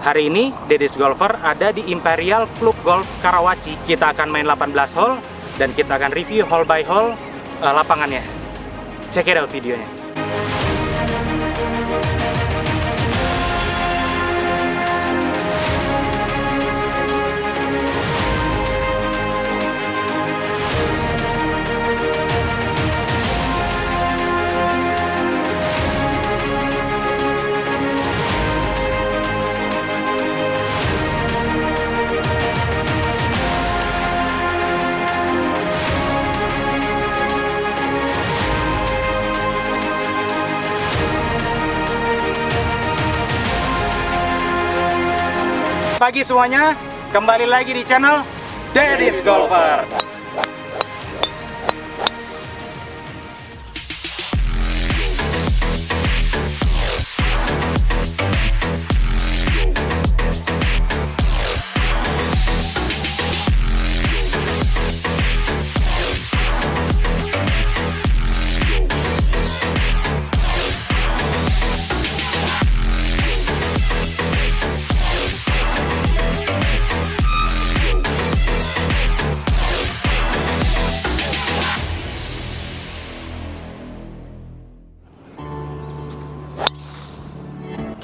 Hari ini Deddy's Golfer ada di Imperial Club Golf Karawaci. Kita akan main 18 hole dan kita akan review hole by hole lapangannya. Check it out videonya. Pagi semuanya, kembali lagi di channel Deddy's Golfer.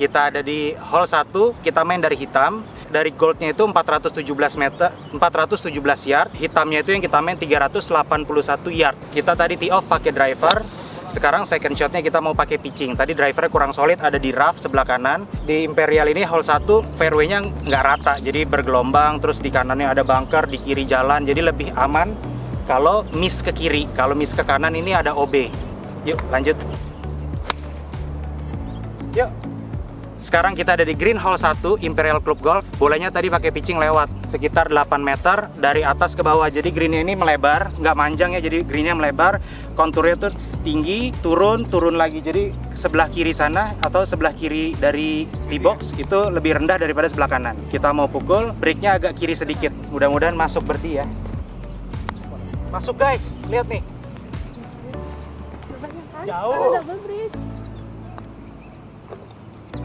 Kita ada di hole 1, kita main dari hitam. Dari goldnya itu 417 meter, 417 yard. Hitamnya itu yang kita main 381 yard. Kita tadi tee off pakai driver. Sekarang second shotnya kita mau pakai pitching. Tadi drivernya kurang solid, ada di rough sebelah kanan. Di Imperial ini hole 1 fairway-nya nggak rata, jadi bergelombang. Terus di kanannya ada bunker, di kiri jalan. Jadi lebih aman kalau miss ke kiri. Kalau miss ke kanan ini ada OB. Yuk lanjut. Yuk. Sekarang kita ada di green hole 1 Imperial Club Golf. Bolanya tadi pakai pitching lewat sekitar 8 meter dari atas ke bawah. Jadi greennya ini melebar, nggak manjang ya. Jadi greennya melebar, konturnya tuh tinggi, turun lagi. Jadi sebelah kiri sana atau sebelah kiri dari tee box itu lebih rendah daripada sebelah kanan. Kita mau pukul, breaknya agak kiri sedikit. Mudah-mudahan masuk bersih ya. Masuk guys, lihat nih. Jauh.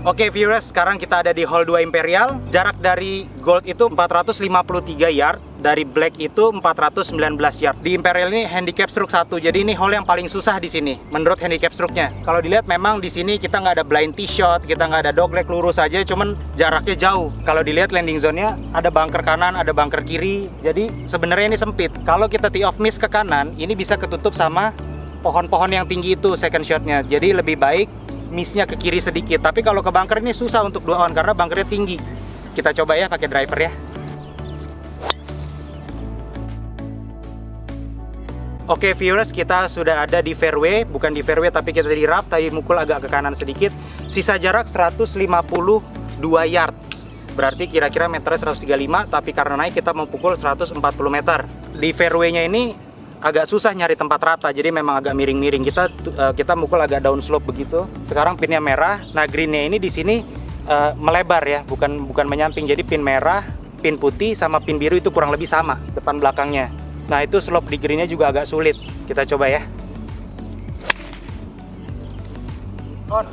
Oke viewers, sekarang kita ada di hole 2 Imperial. Jarak dari gold itu 453 yard, dari black itu 419 yard. Di Imperial ini handicap stroke 1, jadi ini hole yang paling susah di sini menurut handicap stroke-nya. Kalau dilihat memang di sini kita nggak ada blind tee shot, kita nggak ada dogleg, lurus aja, cuman jaraknya jauh. Kalau dilihat landing zone-nya ada bunker kanan, ada bunker kiri, jadi sebenarnya ini sempit. Kalau kita tee off miss ke kanan, ini bisa ketutup sama pohon-pohon yang tinggi itu second shot-nya. Jadi lebih baik miss-nya ke kiri sedikit. Tapi kalau ke bunker ini susah untuk 2 on karena bunkernya tinggi. Kita coba ya pakai driver ya. Oke viewers, kita sudah ada di fairway, bukan di fairway tapi kita di rough, tadi mukul agak ke kanan sedikit. Sisa jarak 152 yard. Berarti kira-kira meternya 135, tapi karena naik kita mau pukul 140 meter. Di fairway-nya ini agak susah nyari tempat rata, jadi memang agak miring-miring. Kita mukul agak down slope begitu. Sekarang pinnya merah. Nah greennya ini di sini melebar ya, bukan menyamping. Jadi pin merah, pin putih sama pin biru itu kurang lebih sama depan belakangnya. Nah itu slope di greennya juga agak sulit. Kita coba ya. On.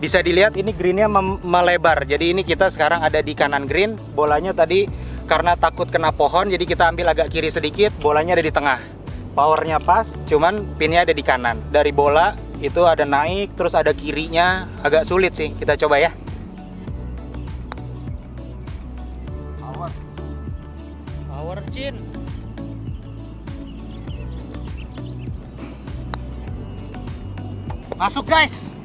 Bisa dilihat ini greennya melebar. Jadi ini kita sekarang ada di kanan green. Bolanya tadi karena takut kena pohon, jadi kita ambil agak kiri sedikit. Bolanya ada di tengah. Powernya pas, cuman pinnya ada di kanan. Dari bola itu ada naik, terus ada kirinya, agak sulit sih. Kita coba ya. Power chin. Masuk guys.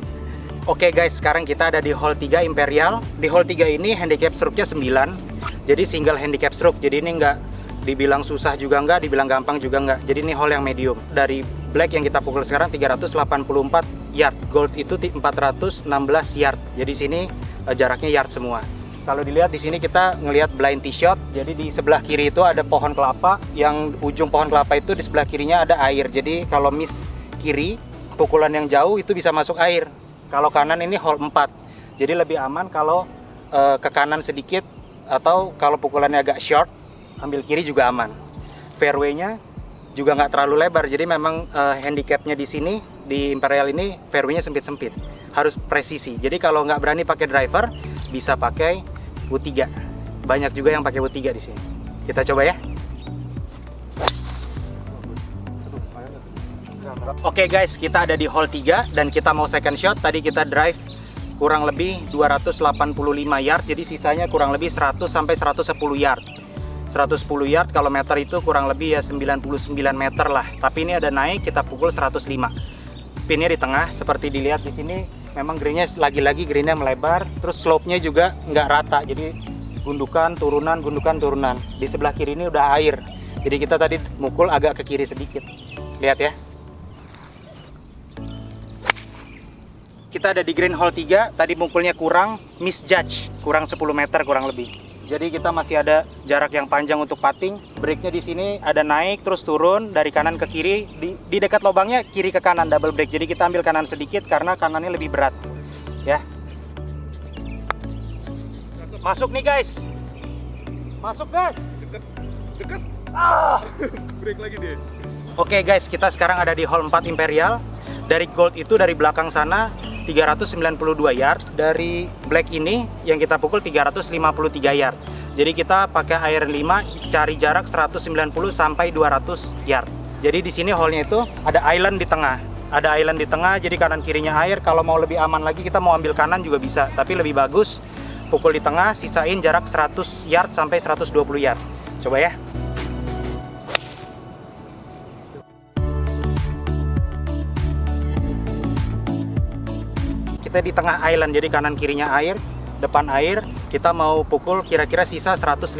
Oke guys, sekarang kita ada di hole 3 Imperial. Di hole 3 ini handicap stroke-nya 9. Jadi single handicap stroke. Jadi ini nggak dibilang susah juga nggak, dibilang gampang juga nggak. Jadi ini hole yang medium. Dari black yang kita pukul sekarang 384 yard. Gold itu 416 yard. Jadi sini jaraknya yard semua. Kalau dilihat di sini kita ngelihat blind tee shot. Jadi di sebelah kiri itu ada pohon kelapa. Yang ujung pohon kelapa itu di sebelah kirinya ada air. Jadi kalau miss kiri, pukulan yang jauh itu bisa masuk air. Kalau kanan ini hole 4. Jadi lebih aman kalau ke kanan sedikit, atau kalau pukulannya agak short, ambil kiri juga aman. Fairway-nya juga nggak terlalu lebar, jadi memang handicapnya di sini, di Imperial ini fairway-nya sempit-sempit, harus presisi. Jadi kalau nggak berani pakai driver, bisa pakai wood 3. Banyak juga yang pakai wood 3 di sini. Kita coba ya. Oke guys, kita ada di hole 3 dan kita mau second shot. Tadi kita drive kurang lebih 285 yard, jadi sisanya kurang lebih 100 sampai 110 yard. 110 yard kalau meter itu kurang lebih ya 99 meter lah. Tapi ini ada naik, kita pukul 105. Pinnya di tengah, seperti dilihat di sini memang greennya lagi-lagi greennya melebar, terus slope-nya juga nggak rata, jadi gundukan turunan gundukan turunan. Di sebelah kiri ini udah air, jadi kita tadi mukul agak ke kiri sedikit. Lihat ya. Kita ada di green hole 3, tadi mukulnya kurang, misjudge, kurang 10 meter kurang lebih. Jadi kita masih ada jarak yang panjang untuk putting. Breaknya di sini ada naik terus turun dari kanan ke kiri. Di dekat lubangnya kiri ke kanan double break. Jadi kita ambil kanan sedikit karena kanannya lebih berat. Ya. Masuk nih guys. Masuk guys. Dekat. Break lagi deh. Oke guys, kita sekarang ada di hole 4 Imperial. Dari gold itu dari belakang sana 392 yard, dari black ini yang kita pukul 353 yard. Jadi kita pakai iron 5, cari jarak 190 sampai 200 yard. Jadi di sini hole-nya itu ada island di tengah. Ada island di tengah, jadi kanan kirinya air. Kalau mau lebih aman lagi kita mau ambil kanan juga bisa, tapi lebih bagus pukul di tengah, sisain jarak 100 yard sampai 120 yard. Coba ya. Kita di tengah island, jadi kanan kirinya air, depan air. Kita mau pukul kira-kira sisa 115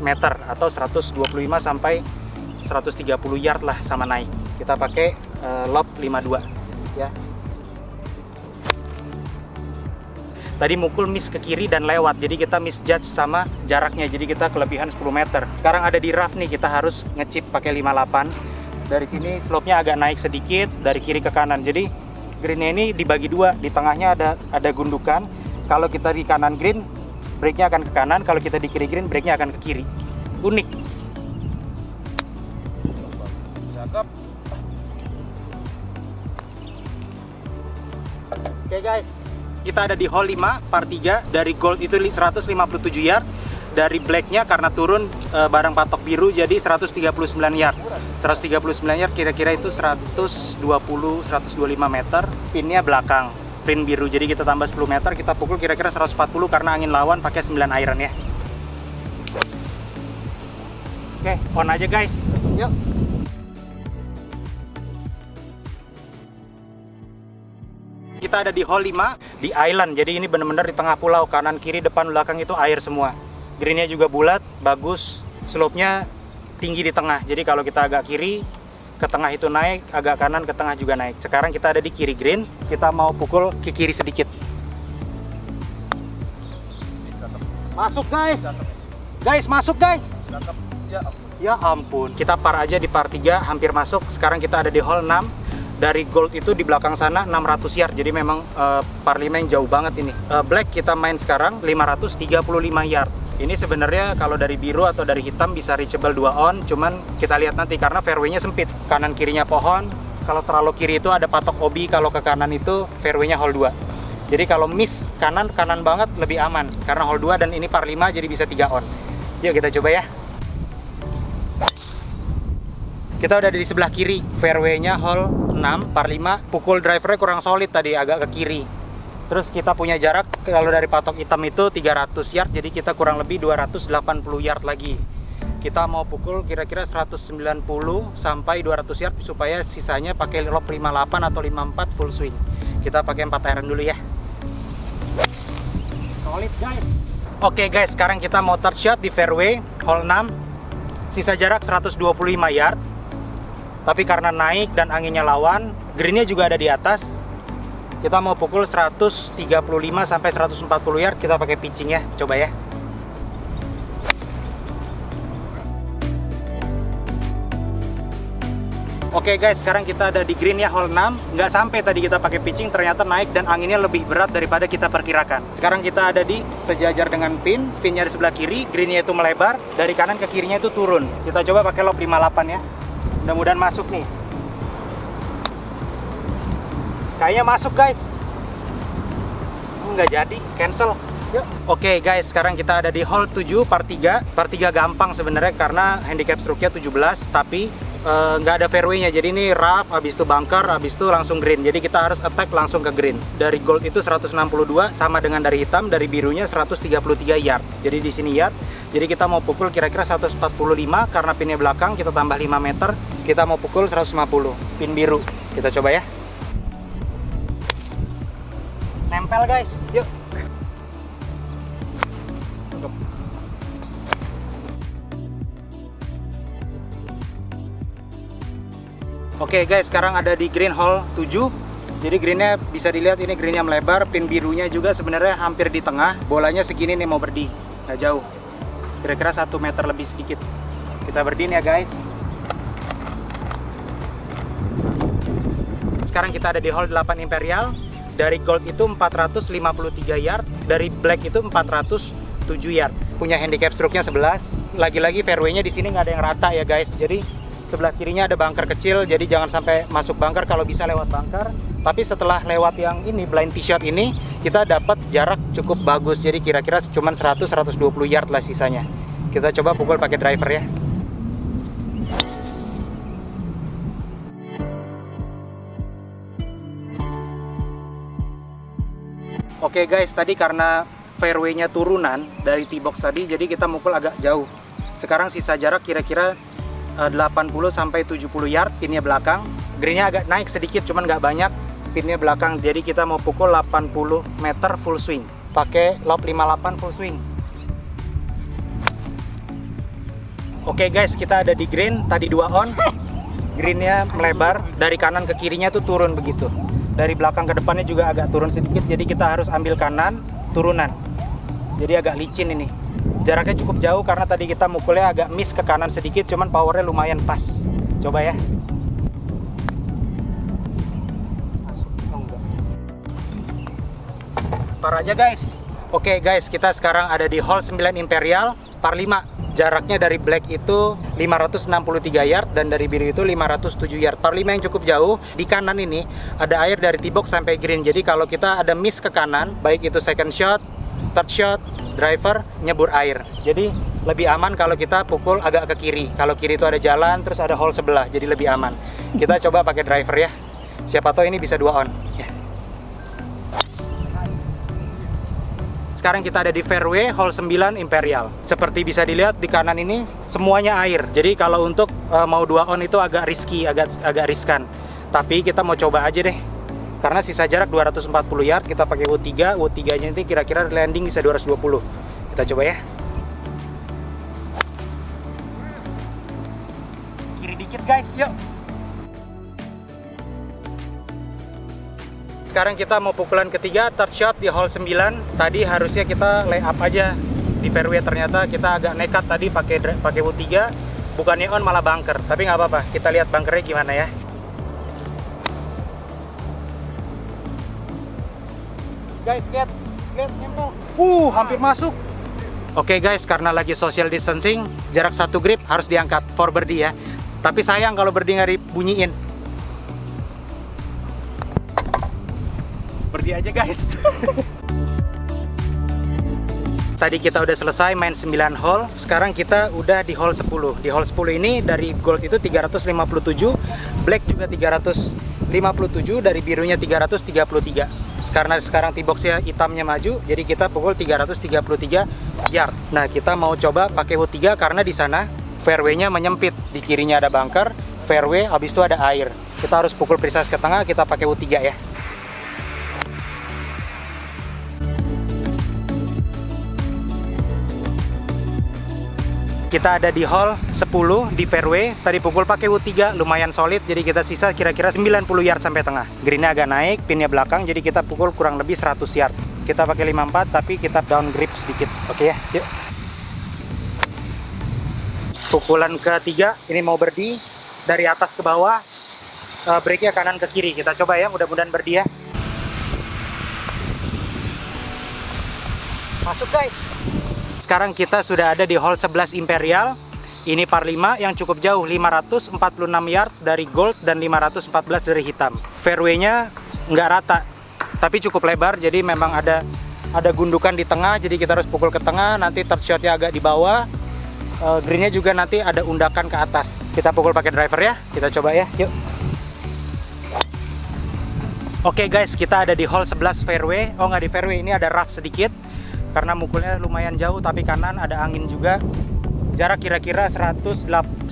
meter atau 125 sampai 130 yard lah sama naik. Kita pakai lob 52 ya. Tadi mukul miss ke kiri dan lewat, jadi kita misjudge sama jaraknya, jadi kita kelebihan 10 meter. Sekarang ada di rough nih, kita harus ngechip pakai 58. Dari sini slope-nya agak naik sedikit dari kiri ke kanan, jadi greennya ini dibagi dua, di tengahnya ada gundukan. Kalau kita di kanan green, breaknya akan ke kanan. Kalau kita di kiri green, breaknya akan ke kiri. Unik. Cakep. Oke guys, kita ada di hole 5, par 3. Dari gold itu 157 yard. Dari blacknya karena turun barang patok biru jadi 139 yard. 139 yard kira-kira itu 125 meter. Pinnya belakang, pin biru, jadi kita tambah 10 meter, kita pukul kira-kira 140 karena angin lawan, pakai 9 iron ya. Oke, on aja guys. Yuk. Kita ada di hole 5 di island, jadi ini benar-benar di tengah pulau, kanan kiri depan belakang itu air semua. Greennya juga bulat, bagus, slope-nya tinggi di tengah. Jadi kalau kita agak kiri, ke tengah itu naik, agak kanan ke tengah juga naik. Sekarang kita ada di kiri green, kita mau pukul ke kiri sedikit. Masuk guys. Guys, masuk guys. Ya ampun. Kita par aja di par 3, hampir masuk. Sekarang kita ada di hole 6. Dari gold itu di belakang sana 600 yard. Jadi memang par 5 yang jauh banget ini. Black kita main sekarang 535 yard. Ini sebenarnya kalau dari biru atau dari hitam bisa reachable 2 on, cuman kita lihat nanti karena fairway-nya sempit. Kanan kirinya pohon, kalau terlalu kiri itu ada patok obi, kalau ke kanan itu fairway-nya hole 2. Jadi kalau miss kanan banget lebih aman, karena hole 2 dan ini par 5 jadi bisa 3 on. Yuk kita coba ya. Kita udah di sebelah kiri, fairway-nya hole 6, par 5, pukul drivernya kurang solid tadi, agak ke kiri. Terus kita punya jarak kalau dari patok hitam itu 300 yard, jadi kita kurang lebih 280 yard lagi. Kita mau pukul kira-kira 190 sampai 200 yard supaya sisanya pakai lob 58 atau 54 full swing. Kita pakai 4 iron dulu ya. Solid guys. Oke guys, sekarang kita mau third shot di fairway hole 6. Sisa jarak 125 yard. Tapi karena naik dan anginnya lawan, greennya juga ada di atas. Kita mau pukul 135 sampai 140 yard, kita pakai pitching ya. Coba ya. Oke guys, sekarang kita ada di green ya, hole 6. Nggak sampai tadi kita pakai pitching, ternyata naik dan anginnya lebih berat daripada kita perkirakan. Sekarang kita ada di sejajar dengan pin. Pinnya di sebelah kiri, greennya itu melebar. Dari kanan ke kirinya itu turun. Kita coba pakai lob 58 ya. Mudah-mudahan masuk nih. Kayaknya masuk guys. Nggak jadi, cancel. Yuk. Oke guys, sekarang kita ada di hole 7 par 3. Par 3 gampang sebenarnya karena handicap stroke-nya 17, tapi nggak ada fairway-nya. Jadi ini rough, habis itu bunker, habis itu langsung green. Jadi kita harus attack langsung ke green. Dari gold itu 162 sama dengan dari hitam, dari birunya 133 yard. Jadi di sini yard. Jadi kita mau pukul kira-kira 145 karena pinnya belakang, kita tambah 5 meter, kita mau pukul 150 pin biru. Kita coba ya. Nempel guys, yuk. Oke guys, sekarang ada di green hole 7. Jadi greennya bisa dilihat, ini greennya melebar, pin birunya juga sebenarnya hampir di tengah. Bolanya segini nih mau birdie, nggak jauh, kira-kira 1 meter lebih sedikit. Kita birdie ya guys. Sekarang kita ada di hole 8 Imperial. Dari gold itu 453 yard, dari black itu 407 yard. Punya handicap stroke-nya 11. Lagi-lagi fairway-nya di sini nggak ada yang rata ya guys. Jadi sebelah kirinya ada bunker kecil, jadi jangan sampai masuk bunker, kalau bisa lewat bunker. Tapi setelah lewat yang ini, blind tee shot ini, kita dapat jarak cukup bagus. Jadi kira-kira cuma 100-120 yard lah sisanya. Kita coba pukul pakai driver ya. Oke guys, tadi karena fairway-nya turunan dari tee box tadi, jadi kita mukul agak jauh. Sekarang sisa jarak kira-kira 80 sampai 70 yard, pinnya belakang. Greennya agak naik sedikit, cuman nggak banyak. Pinnya belakang, jadi kita mau pukul 80 meter full swing. Pakai lob 58 full swing. Oke guys, kita ada di green, tadi 2 on. Greennya melebar, dari kanan ke kirinya tuh turun begitu. Dari belakang ke depannya juga agak turun sedikit, jadi kita harus ambil kanan, turunan. Jadi agak licin ini. Jaraknya cukup jauh karena tadi kita mukulnya agak miss ke kanan sedikit, cuman powernya lumayan pas. Coba ya. Par aja guys. Oke guys, kita sekarang ada di hole 9 Imperial, par 5. Jaraknya dari black itu 563 yard dan dari biru itu 507 yard. Par 5 yang cukup jauh. Di kanan ini ada air dari tee box sampai green. Jadi kalau kita ada miss ke kanan, baik itu second shot, third shot, driver, nyebur air. Jadi lebih aman kalau kita pukul agak ke kiri. Kalau kiri itu ada jalan, terus ada hole sebelah, jadi lebih aman. Kita coba pakai driver ya. Siapa tahu ini bisa 2 on. Ya. Sekarang kita ada di fairway hole 9 Imperial. Seperti bisa dilihat di kanan ini semuanya air. Jadi kalau untuk mau 2 on itu agak risky, agak riskan. Tapi kita mau coba aja deh. Karena sisa jarak 240 yard, kita pakai wood 3. Wood 3-nya nanti kira-kira landing bisa 220. Kita coba ya. Kiri dikit guys, yuk. Sekarang kita mau pukulan ketiga, third shot di hole 9. Tadi harusnya kita lay up aja di fairway, ternyata kita agak nekat tadi pakai wood 3. Bukannya on malah bunker, tapi nggak apa-apa. Kita lihat bunkernya gimana ya. Guys, lihat nempel. Hampir masuk. Oke guys, karena lagi social distancing, jarak 1 grip harus diangkat for birdie ya. Tapi sayang kalau birdie nggak dibunyiin. Birdie aja guys. Tadi kita udah selesai main 9 hole. Sekarang kita udah di hole 10. Di hole 10 ini dari gold itu 357, black juga 357, dari birunya 333. Karena sekarang tee boxnya hitamnya maju, jadi kita pukul 333 yard. Nah, kita mau coba pakai wood 3 karena di sana fairway-nya menyempit. Di kirinya ada bunker, fairway, habis itu ada air. Kita harus pukul precise ke tengah, kita pakai wood 3 ya. Kita ada di hole 10 di fairway. Tadi pukul pakai wood 3, lumayan solid. Jadi kita sisa kira-kira 90 yard sampai tengah. Greennya agak naik, pinnya belakang, jadi kita pukul kurang lebih 100 yard. Kita pakai 54, tapi kita down grip sedikit. Oke ya, yuk. Pukulan ketiga, ini mau birdie. Dari atas ke bawah, breaknya kanan ke kiri. Kita coba ya, mudah-mudahan birdie ya. Masuk guys. Sekarang kita sudah ada di hole 11 Imperial. Ini par 5 yang cukup jauh, 546 yard dari gold dan 514 dari hitam. Fairway-nya nggak rata, tapi cukup lebar, jadi memang ada ada gundukan di tengah, jadi kita harus pukul ke tengah. Nanti third shotnya agak di bawah. Greennya juga nanti ada undakan ke atas. Kita pukul pakai driver ya. Kita coba ya, yuk. Oke guys, kita ada di hole 11 fairway. Oh, nggak di fairway, ini ada rough sedikit karena mukulnya lumayan jauh, tapi kanan ada angin juga. Jarak kira-kira 195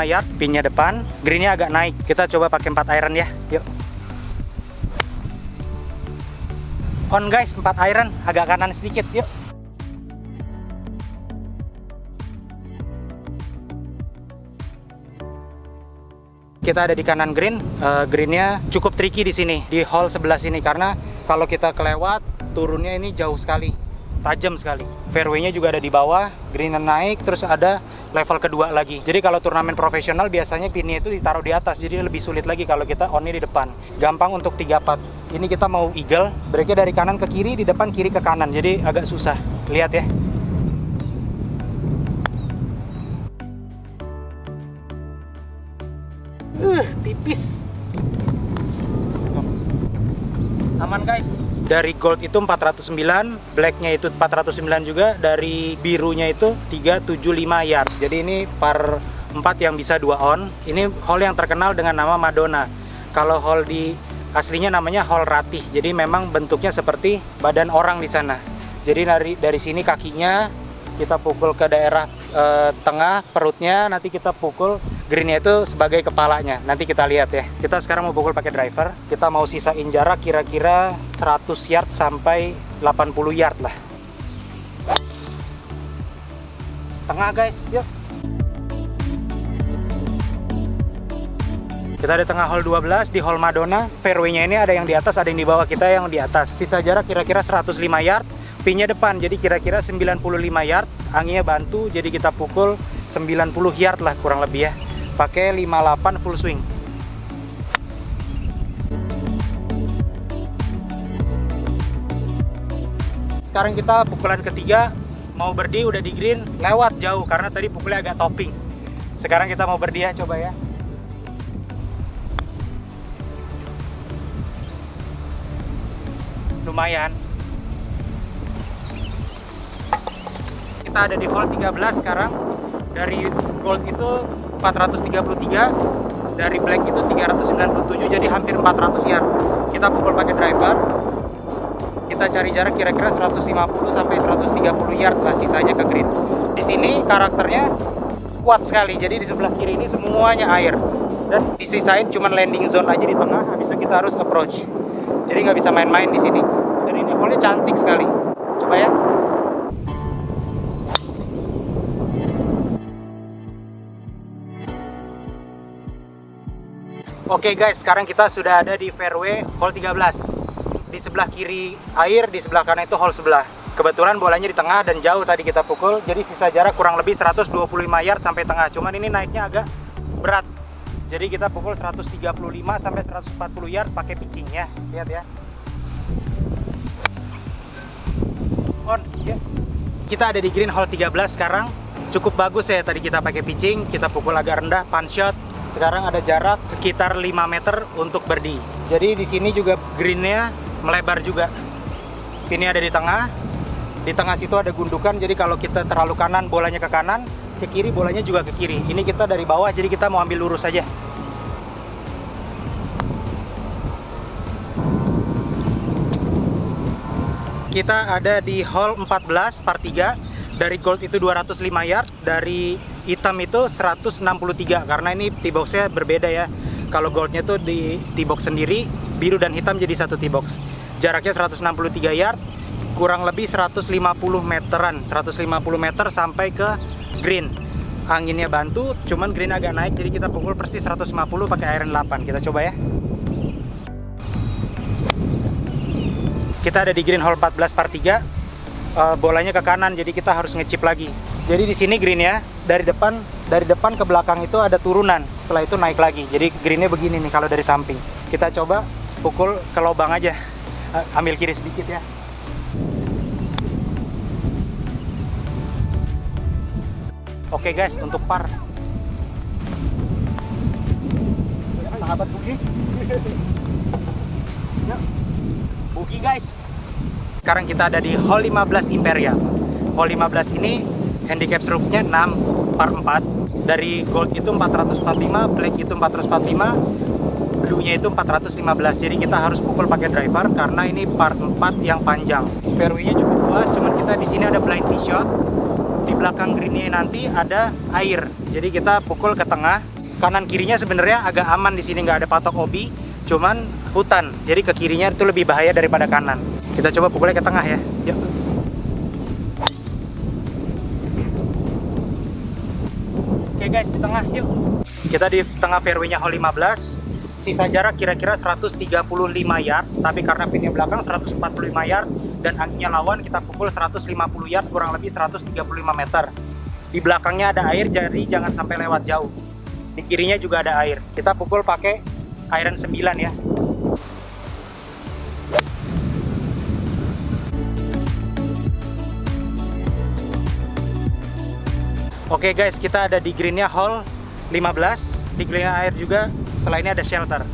yard, pinnya depan. Greennya agak naik. Kita coba pakai 4 iron ya, yuk. On guys, 4 iron, agak kanan sedikit, yuk. Kita ada di kanan green. Greennya cukup tricky di sini, di hole 11 ini, karena kalau kita kelewat, turunnya ini jauh sekali, tajam sekali. Fairway-nya juga ada di bawah, greennya naik, terus ada level kedua lagi. Jadi kalau turnamen profesional biasanya pinnya itu ditaruh di atas, jadi lebih sulit lagi kalau kita onnya di depan. Gampang untuk 3 putt. Ini kita mau eagle, breaknya dari kanan ke kiri, di depan kiri ke kanan, jadi agak susah. Lihat ya. Tipis. Aman guys. Dari gold itu 409, blacknya itu 409 juga, dari birunya itu 375 yard. Jadi ini par 4 yang bisa 2 on. Ini hole yang terkenal dengan nama Madonna. Kalau hole di aslinya namanya hole ratih. Jadi memang bentuknya seperti badan orang di sana. Jadi dari sini kakinya kita pukul ke daerah tengah perutnya, nanti kita pukul greennya itu sebagai kepalanya. Nanti kita lihat ya. Kita sekarang mau pukul pakai driver. Kita mau sisain jarak kira-kira 100 yard sampai 80 yard lah. Tengah guys, yuk. Kita ada tengah hole 12 di hole Madonna. Fairway-nya ini ada yang di atas, ada yang di bawah. Kita yang di atas. Sisa jarak kira-kira 105 yard. Pinnya depan, jadi kira-kira 95 yard. Anginnya bantu, jadi kita pukul 90 yard lah kurang lebih ya. Pakai 58 full swing. Sekarang kita pukulan ketiga, mau birdie udah di green, lewat jauh karena tadi pukulnya agak topping. Sekarang kita mau birdie ya, coba ya. Lumayan. Kita ada di hole 13 sekarang. Dari gold itu 433, dari black itu 397, jadi hampir 400 yard. Kita pukul pakai driver. Kita cari jarak kira-kira 150 sampai 130 yard lah, sisanya ke green. Di sini karakternya kuat sekali. Jadi di sebelah kiri ini semuanya air. Dan disisain cuma landing zone aja di tengah, habis itu kita harus approach. Jadi nggak bisa main-main di sini. Dan ini hole-nya cantik sekali. Coba ya. Oke guys, sekarang kita sudah ada di fairway hole 13. Di sebelah kiri air, di sebelah kanan itu hole sebelah. Kebetulan bolanya di tengah dan jauh tadi kita pukul, jadi sisa jarak kurang lebih 125 yard sampai tengah. Cuman ini naiknya agak berat. Jadi kita pukul 135 sampai 140 yard pakai pitching ya. Lihat ya. On, ya. Kita ada di green hole 13 sekarang. Cukup bagus ya, tadi kita pakai pitching, kita pukul agak rendah, punch shot. Sekarang ada jarak sekitar 5 meter untuk birdie. Jadi di sini juga greennya melebar juga. Pinnya ada di tengah. Di tengah situ ada gundukan. Jadi kalau kita terlalu kanan, bolanya ke kanan. Ke kiri, bolanya juga ke kiri. Ini kita dari bawah, jadi kita mau ambil lurus aja. Kita ada di hole 14 par 3. Dari gold itu 205 yard, dari hitam itu 163, karena ini tee boxnya berbeda ya. Kalau goldnya tuh di tee box sendiri, biru dan hitam jadi satu tee box. Jaraknya 163 yard, kurang lebih 150 meteran, 150 meter sampai ke green. Anginnya bantu, cuman green agak naik, jadi kita pukul persis 150 pakai iron 8. Kita coba ya. Kita ada di green hole 14 par 3. Bolanya ke kanan, jadi kita harus ngechip lagi. Jadi di sini greennya dari depan ke belakang itu ada turunan. Setelah itu naik lagi. Jadi greennya begini nih kalau dari samping. Kita coba pukul ke lubang aja. Ambil kiri sedikit ya. Oke guys, untuk par. Sahabat bugi. Ya. Bugi guys. sekarang kita ada di hole 15 Imperial. Hole 15 ini handicap stroke-nya 6 par 4. Dari gold itu 445, black itu 445, blue-nya itu 415. Jadi kita harus pukul pakai driver karena ini par 4 yang panjang. Fairway-nya cukup luas, cuman kita di sini ada blind tee shot. Di belakang green-nya nanti ada air. Jadi kita pukul ke tengah. Kanan kirinya sebenarnya agak aman di sini, nggak ada patok obi, cuman hutan. Jadi ke kirinya itu lebih bahaya daripada kanan. Kita coba pukulnya ke tengah ya. Yuk. Oke guys, di tengah yuk. Kita di tengah fairway-nya hole 15. Sisa jarak kira-kira 135 yard, tapi karena pinnya belakang 145 yard dan anginnya lawan, kita pukul 150 yard, kurang lebih 135 meter. Di belakangnya ada air, jadi jangan sampai lewat jauh. Di kirinya juga ada air. Kita pukul pakai iron 9 ya. Oke guys, kita ada di greennya hole 15. Di greennya air juga. Setelah ini ada shelter.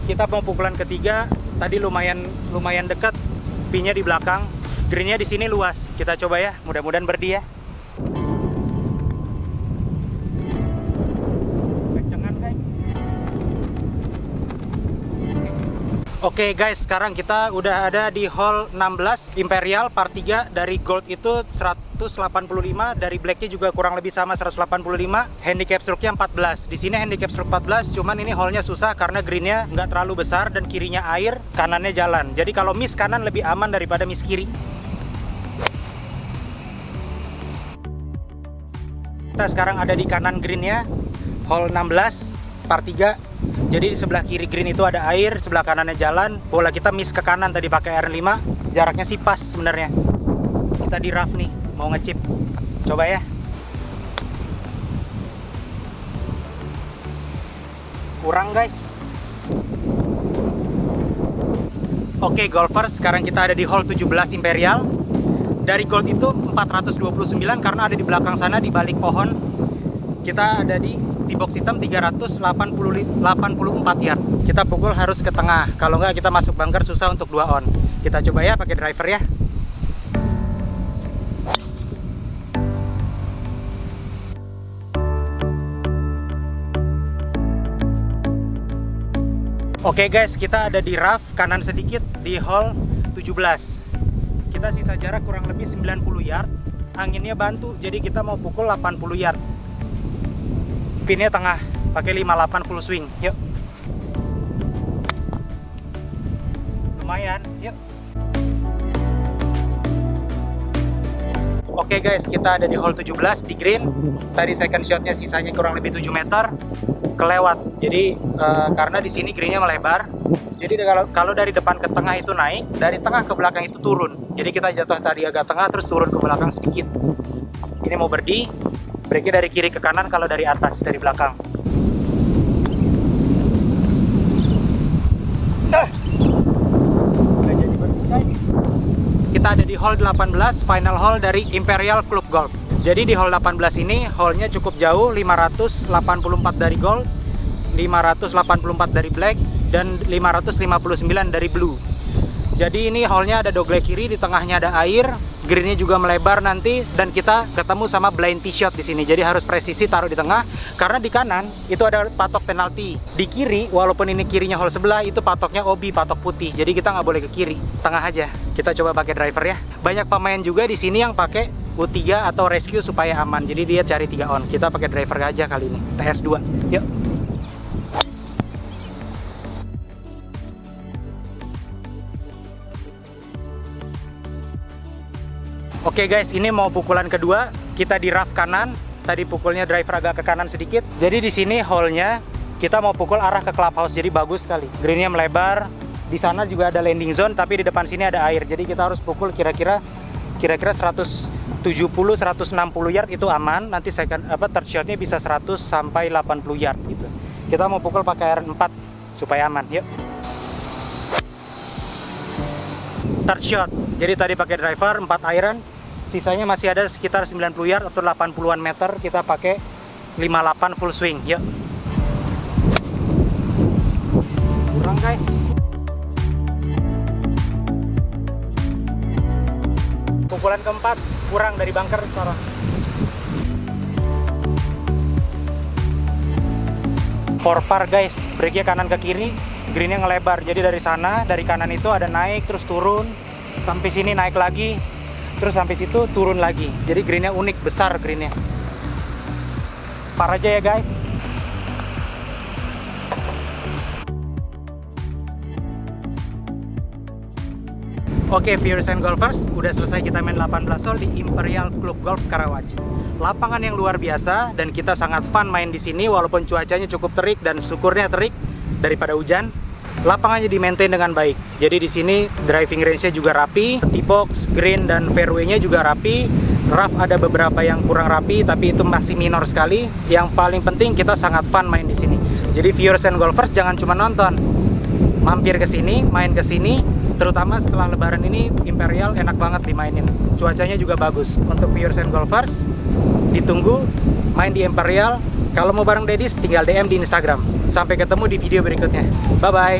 Kita mau pukulan ketiga. Tadi lumayan dekat. Pinnya di belakang. Greennya di sini luas. Kita coba ya. Mudah-mudahan birdie ya. Kencengan guys. Oke guys, sekarang kita udah ada di hole 16 Imperial par 3. Dari gold itu 185, dari blacknya juga kurang lebih sama 185. Handicap stroke-nya 14. Di sini handicap stroke 14, cuman ini hole-nya susah karena green-nya nggak terlalu besar dan kirinya air, kanannya jalan. Jadi kalau miss kanan lebih aman daripada miss kiri. Kita sekarang ada di kanan green-nya, hole 16 par 3. Jadi di sebelah kiri green itu ada air, sebelah kanannya jalan. Bola kita miss ke kanan tadi pakai iron 5. Jaraknya sih pas sebenarnya. Kita di rough nih, mau ngechip. Coba ya. Kurang guys. Oke golfers, sekarang kita ada di hole 17 Imperial. Dari gold itu 429 karena ada di belakang sana di balik pohon. Kita ada di box sistem 384 yard. Kita pukul harus ke tengah. Kalau nggak kita masuk bunker susah untuk 2 on. Kita coba ya pakai driver ya. Oke guys, kita ada di rough kanan sedikit di hole 17. Kita sisa jarak kurang lebih 90 yard. Anginnya bantu, jadi kita mau pukul 80 yard. Pinnya tengah, pakai 58 full swing. Yuk. Lumayan, yuk. Oke guys, kita ada di hole 17 di green. Tadi second shotnya sisanya kurang lebih 7 meter. Kelewat. Jadi karena di sini greennya melebar. Jadi kalau dari depan ke tengah itu naik, dari tengah ke belakang itu turun. Jadi kita jatuh tadi agak tengah terus turun ke belakang sedikit. Ini mau birdie. Breaknya dari kiri ke kanan, kalau dari atas, dari belakang. Udah jadi birdie guys. Kita ada di hole 18, final hole dari Imperial Club Golf. Jadi di hole 18 ini, hole-nya cukup jauh, 584 dari gold, 584 dari black, dan 559 dari blue. Jadi ini hole-nya ada dogleg kiri, di tengahnya ada air, green-nya juga melebar nanti, dan kita ketemu sama blind tee shot di sini. Jadi harus presisi taruh di tengah, karena di kanan itu ada patok penalti. Di kiri, walaupun ini kirinya hole sebelah, itu patoknya obi, patok putih. Jadi kita nggak boleh ke kiri, tengah aja. Kita coba pakai driver ya. Banyak pemain juga di sini yang pakai U3 atau rescue supaya aman. Jadi dia cari 3 on. Kita pakai driver aja kali ini, TS2. Yuk. Oke guys, ini mau pukulan kedua. Kita di rough kanan. Tadi pukulnya driver agak ke kanan sedikit. Jadi di sini hole-nya kita mau pukul arah ke clubhouse. Jadi bagus sekali. Green-nya melebar. Di sana juga ada landing zone, tapi di depan sini ada air. Jadi kita harus pukul kira-kira 170 160 yard itu aman. Nanti third shot-nya bisa 100 sampai 80 yard gitu. Kita mau pukul pakai iron 4 supaya aman. Yuk. Third shot. Jadi tadi pakai driver 4 iron. Sisanya masih ada sekitar 90 yard atau 80-an meter. Kita pakai 58 full swing. Yuk. Kurang guys. bulan keempat kurang dari bunker sekarang. Four par guys, breaknya kanan ke kiri, greennya ngelebar. Jadi dari sana, dari kanan itu ada naik terus turun, sampai sini naik lagi, terus sampai situ turun lagi. Jadi greennya unik, besar greennya. Par aja ya guys. Oke, viewers and golfers, udah selesai kita main 18 hole di Imperial Club Golf Karawaci. Lapangan yang luar biasa dan kita sangat fun main di sini walaupun cuacanya cukup terik dan syukurnya terik daripada hujan. Lapangannya di-maintain dengan baik. Jadi di sini driving range-nya juga rapi, tee box, green dan fairway-nya juga rapi. Rough ada beberapa yang kurang rapi tapi itu masih minor sekali. Yang paling penting kita sangat fun main di sini. Jadi viewers and golfers jangan cuma nonton. Mampir ke sini, main ke sini. Terutama setelah lebaran ini Imperial enak banget dimainin. Cuacanya juga bagus. Untuk viewers and golfers, ditunggu main di Imperial. Kalau mau bareng Dedis tinggal DM di Instagram. Sampai ketemu di video berikutnya. Bye bye.